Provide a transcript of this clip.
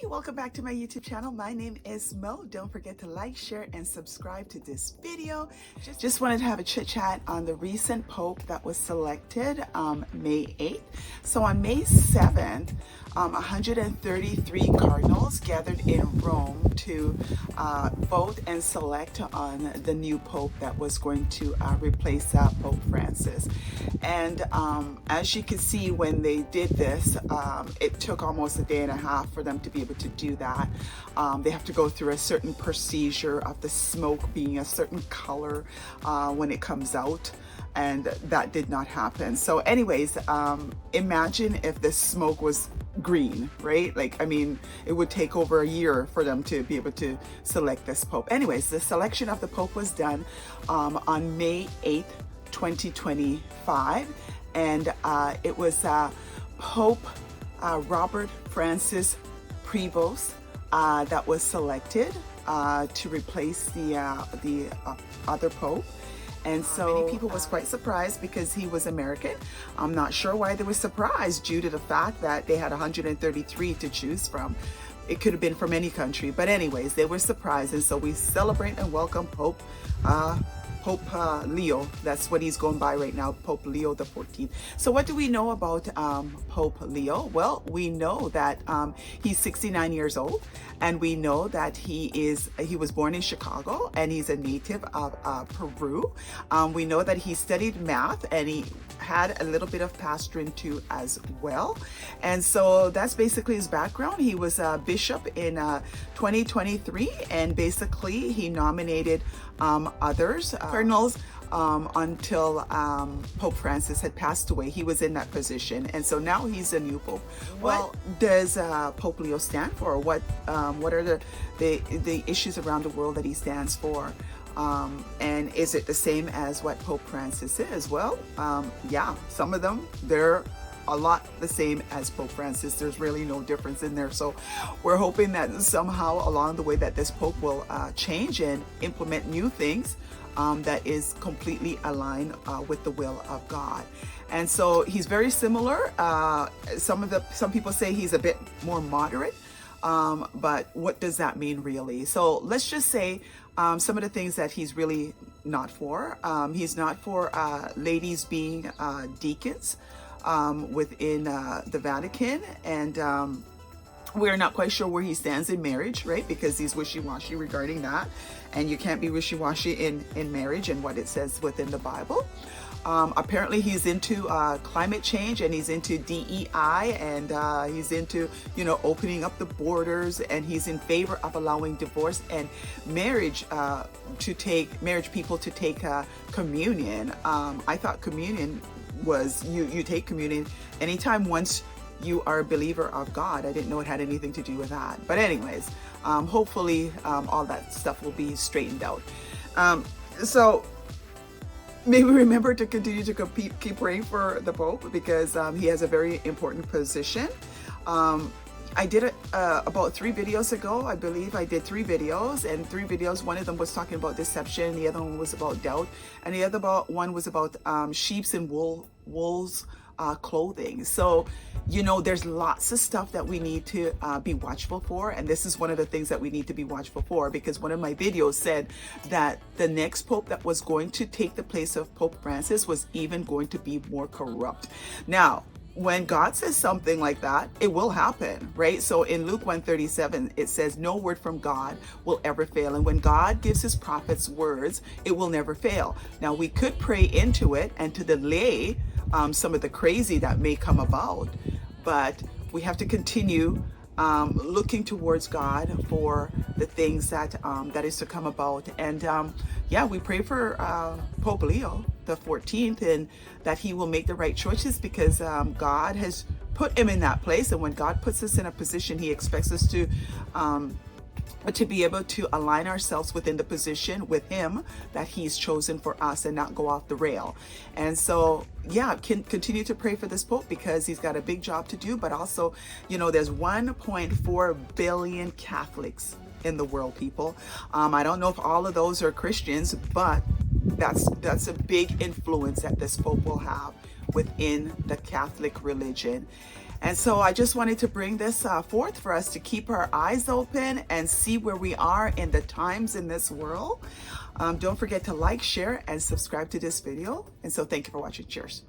Welcome back to my YouTube channel. My name is Mo. Don't forget to like, share, and subscribe to this video. Just wanted to have a chit chat on the recent Pope that was selected May 8th. So on May 7th, 133 Cardinals gathered in Rome to vote and select on the new Pope that was going to replace Pope Francis. And as you can see, when they did this, it took almost a day and a half for them to be able to do that. They have to go through a certain procedure of the smoke being a certain color when it comes out, and that did not happen. So anyways, imagine if the smoke was green, right? Like, I mean, it would take over a year for them to be able to select this Pope. Anyways, the selection of the Pope was done on May 8th, 2025, and it was Pope Robert Francis Prevost that was selected to replace the other Pope. And so many people was quite surprised because he was American. I'm not sure why they were surprised due to the fact that they had 133 to choose from. It could have been from any country, but anyways, they were surprised. And so we celebrate and welcome Pope Leo. That's what he's going by right now, Pope Leo the 14th. So what do we know about Pope Leo? Well, we know that he's 69 years old, and we know that he was born in Chicago, and he's a native of Peru. We know that he studied math, and he had a little bit of pastoring too as well. And so that's basically his background. He was a bishop in 2023, and basically he nominated others, Cardinals, until Pope Francis had passed away. He was in that position, and so now he's a new Pope. What does Pope Leo stand for? What are the issues around the world that he stands for? And is it the same as what Pope Francis is? Well, yeah, some of them, they're a lot the same as Pope Francis. There's really no difference in there. So we're hoping that somehow along the way that this Pope will change and implement new things that is completely aligned with the will of God. And so he's very similar. Some people say he's a bit more moderate. But what does that mean really? So let's just say some of the things that he's really not for. He's not for ladies being deacons within the Vatican, and we're not quite sure where he stands in marriage, right? Because he's wishy-washy regarding that, and you can't be wishy-washy in marriage and what it says within the Bible. Apparently he's into climate change, and he's into DEI, and he's into, opening up the borders, and he's in favor of allowing divorce and marriage people to take communion. I thought communion was you take communion anytime once you are a believer of God. I didn't know it had anything to do with that. But anyways, hopefully all that stuff will be straightened out. So maybe remember to continue to keep praying for the Pope, because he has a very important position. I did it about 3 videos ago. I believe I did 3 videos, and 3 videos, one of them was talking about deception, the other one was about doubt, and the other one was about sheep's and wolves clothing. So there's lots of stuff that we need to be watchful for, and this is one of the things that we need to be watchful for, because one of my videos said that the next Pope that was going to take the place of Pope Francis was even going to be more corrupt. Now, when God says something like that, it will happen, right? So in Luke 1:37, it says, no word from God will ever fail. And when God gives his prophets words, it will never fail. Now, we could pray into it and to delay some of the crazy that may come about, but we have to continue looking towards God for the things that is to come about. And yeah, we pray for Pope Leo the 14th, and that he will make the right choices, because God has put him in that place. And when God puts us in a position, he expects us to be able to align ourselves within the position with him that he's chosen for us, and not go off the rail. And so yeah, can continue to pray for this Pope, because he's got a big job to do. But also, there's 1.4 billion Catholics in the world, people. I don't know if all of those are Christians, but that's a big influence that this Pope will have within the Catholic religion. And so I just wanted to bring this forth for us to keep our eyes open and see where we are in the times in this world. Don't forget to like, share, and subscribe to this video. And so thank you for watching. Cheers.